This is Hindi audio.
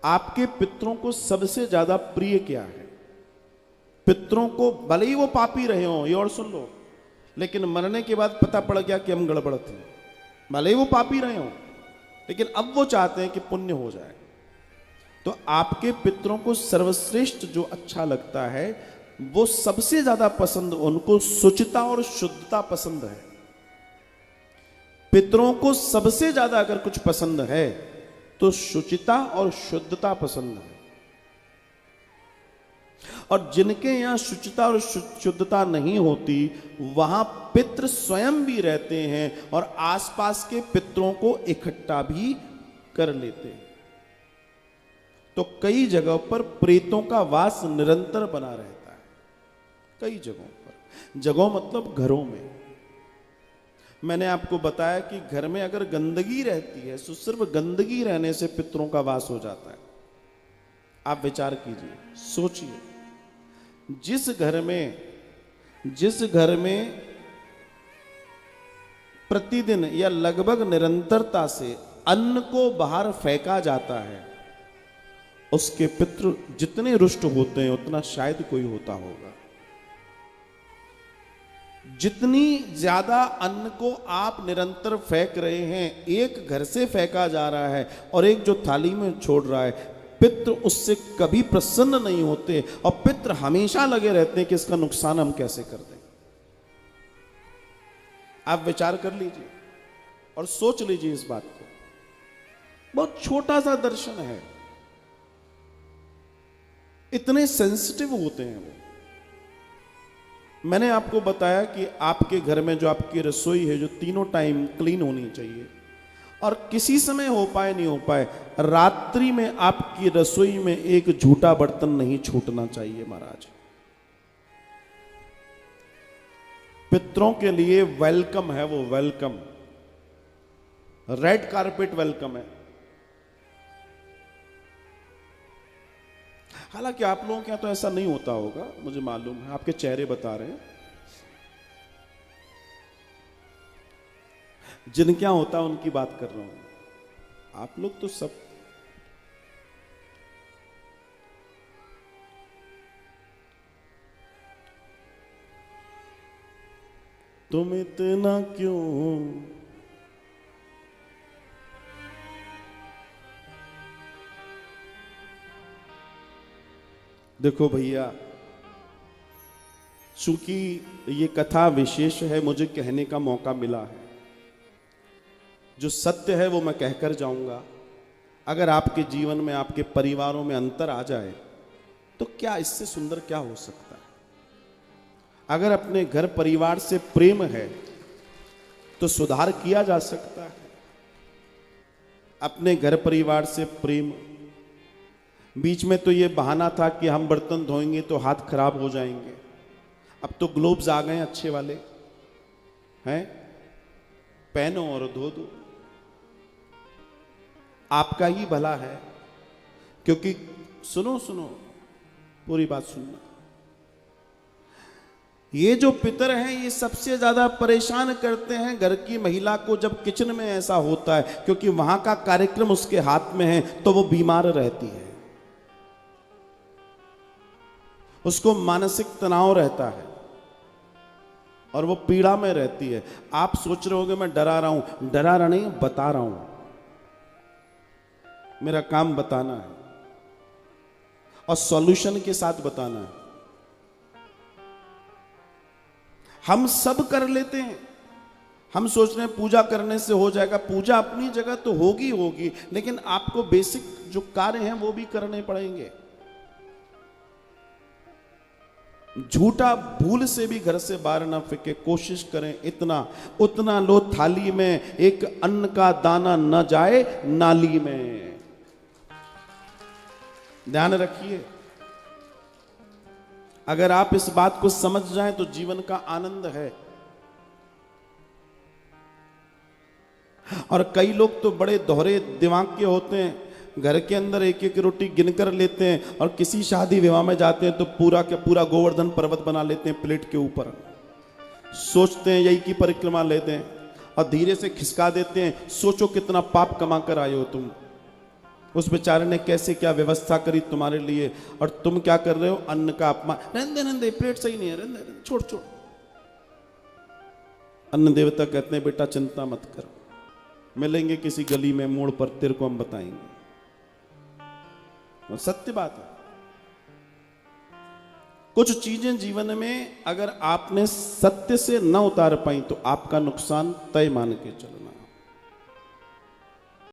आपके पितरों को सबसे ज्यादा प्रिय क्या है? पितरों को भले ही वो पापी रहे हो, ये और सुन लो, लेकिन मरने के बाद पता पड़ गया कि हम गड़बड़ थे। भले ही वो पापी रहे हो, लेकिन अब वो चाहते हैं कि पुण्य हो जाए। तो आपके पितरों को सर्वश्रेष्ठ जो अच्छा लगता है, वो सबसे ज्यादा पसंद उनको शुचिता और शुद्धता पसंद है। पितरों को सबसे ज्यादा अगर कुछ पसंद है तो शुचिता और शुद्धता पसंद है। और जिनके यहां शुचिता और शुद्धता नहीं होती, वहां पितृ स्वयं भी रहते हैं और आसपास के पितरों को इकट्ठा भी कर लेते हैं। तो कई जगहों पर प्रेतों का वास निरंतर बना रहता है। कई जगहों पर, जगहों मतलब घरों में। मैंने आपको बताया कि घर में अगर गंदगी रहती है तो सिर्फ गंदगी रहने से पितरों का वास हो जाता है। आप विचार कीजिए, सोचिए, जिस घर में प्रतिदिन या लगभग निरंतरता से अन्न को बाहर फेंका जाता है, उसके पितृ जितने रुष्ट होते हैं उतना शायद कोई होता होगा। जितनी ज्यादा अन्न को आप निरंतर फेंक रहे हैं, एक घर से फेंका जा रहा है और एक जो थाली में छोड़ रहा है, पितृ उससे कभी प्रसन्न नहीं होते और पितृ हमेशा लगे रहते हैं कि इसका नुकसान हम कैसे कर दें। आप विचार कर लीजिए और सोच लीजिए इस बात को। बहुत छोटा सा दर्शन है, इतने सेंसिटिव होते हैं वो। मैंने आपको बताया कि आपके घर में जो आपकी रसोई है, जो तीनों टाइम क्लीन होनी चाहिए, और किसी समय हो पाए नहीं हो पाए, रात्रि में आपकी रसोई में एक झूठा बर्तन नहीं छूटना चाहिए महाराज। पितरों के लिए वेलकम है वो, वेलकम, रेड कारपेट वेलकम है। हालांकि आप लोगों के यहां तो ऐसा नहीं होता होगा, मुझे मालूम है, आपके चेहरे बता रहे हैं। जिनके यहां होता है उनकी बात कर रहा हूं। आप लोग तो सब, तुम इतना क्यों देखो भैया, चूंकि ये कथा विशेष है, मुझे कहने का मौका मिला है। जो सत्य है वो मैं कहकर जाऊंगा। अगर आपके जीवन में, आपके परिवारों में अंतर आ जाए तो क्या इससे सुंदर क्या हो सकता है। अगर अपने घर परिवार से प्रेम है तो सुधार किया जा सकता है। अपने घर परिवार से प्रेम, बीच में तो ये बहाना था कि हम बर्तन धोएंगे तो हाथ खराब हो जाएंगे, अब तो ग्लोव्स आ गए अच्छे वाले हैं, पहनो और धो दो। आपका ही भला है, क्योंकि सुनो सुनो, पूरी बात सुनना। ये जो पितर हैं, ये सबसे ज्यादा परेशान करते हैं घर की महिला को जब किचन में ऐसा होता है, क्योंकि वहां का कार्यक्रम उसके हाथ में है तो वो बीमार रहती है, उसको मानसिक तनाव रहता है और वो पीड़ा में रहती है। आप सोच रहे होंगे मैं डरा रहा हूं, डरा रहा नहीं, बता रहा हूं। मेरा काम बताना है और सॉल्यूशन के साथ बताना है। हम सब कर लेते हैं, हम सोच रहे हैं पूजा करने से हो जाएगा। पूजा अपनी जगह तो होगी होगी, लेकिन आपको बेसिक जो कार्य हैं वो भी करने पड़ेंगे। झूठा भूल से भी घर से बाहर ना फेंके, कोशिश करें इतना उतना लो थाली में, एक अन्न का दाना न जाए नाली में। ध्यान रखिए, अगर आप इस बात को समझ जाएं तो जीवन का आनंद है। और कई लोग तो बड़े दोहरे दिमाग के होते हैं, घर के अंदर एक एक रोटी गिनकर लेते हैं और किसी शादी विवाह में जाते हैं तो पूरा के पूरा गोवर्धन पर्वत बना लेते हैं प्लेट के ऊपर। सोचते हैं यही की परिक्रमा लेते हैं और धीरे से खिसका देते हैं। सोचो कितना पाप कमा कर आए हो तुम। उस बेचारे ने कैसे क्या व्यवस्था करी तुम्हारे लिए, और तुम क्या कर रहे हो, अन्न का अपमान। रहने दे, प्लेट सही नहीं है, रहने दे, छोड़ छोड़। अन्न देवता कहते हैं बेटा चिंता मत कर, मिलेंगे किसी गली में मोड़ पर, तेरे को हम बताएंगे। और सत्य बात है, कुछ चीजें जीवन में अगर आपने सत्य से न उतार पाई तो आपका नुकसान तय मान के चलो।